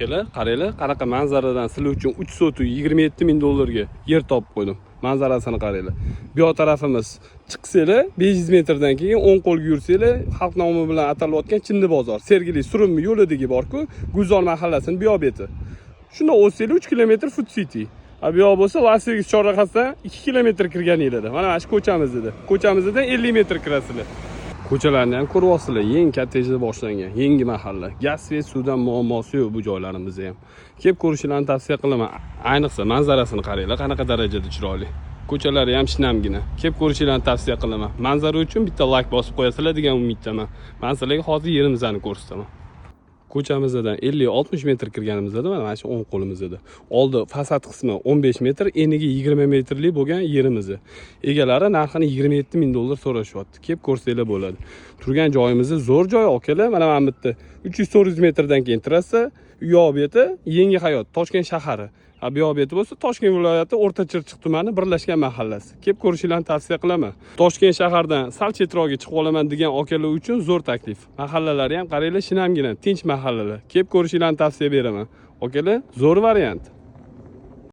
Akalar, qaranglar, qanaqa manzaradan sizlar uchun 3 sotu 27 ming dollarga yer topib qo'ydim. Manzarasini qaranglar. Bu yoq tarafimiz chiqsanglar 500 metrdan keyin o'ng qo'lga yursanglar, xalq nomi bilan atalayotgan Chinni bozor, Sergeli Surunmi yo'lidagi bor-ku, Gulzor mahallasining bu yoq beti. Shunda o'tsanglar 3 kilometr Food City. Bu yoq bo'lsa Las Vegas chorrahasidan 2 kilometr kirganinglarda. Mana shu ko'chamiz edi. Ko'chamizdan 50 metr kirasizlar. Ko'chalarni ham ko'ryapsizlar, yangi kottejda boshlangan, yangi mahalla. Gaz va suvdan muammosi yo'q bu joylarimizda ham. Kelib ko'rishlarini tavsiya qilaman. Ayniqsa manzarasini qaranglar, qanaqa darajada chiroyli. Ko'chalari ham shinamgina. Kelib ko'rishlarini tavsiya qilaman. Manzara uchun bitta like bosib qo'yasizlar degan umiddaman. Men sizlarga hozir yerimizni ko'rsataman. Ko'chamizdan 50-60 metr kirganimizda mana shu o'ng qo'limizda. Oldi fasad qismi 15 metr, eniga 20 metrlik bo'lgan yerimiz. Egalari narxini 27 ming dollar so'rashyapti. Kelib ko'rsanglar bo'ladi. Turgan joyimiz zo'r joy, akalar. Mana bu yerda 300-400 metrdan keyin trassa, u yoq beti Yangi hayot, Toshkent shahari. Bu yoq beti bo'lsa Toshkent viloyati O'rta-Chirchiq tumani birlashgan mahallasi. Kelib ko'rishlarini tavsiya qilaman. Toshkent shahardan sal chetroqga chiqib olaman degan akalar uchun zo'r taklif. Mahallalari ham qaranglar, shinamgina, tinch mahallalar. Kelib ko'rishlarini tavsiya beraman. Akalar, zo'r variant.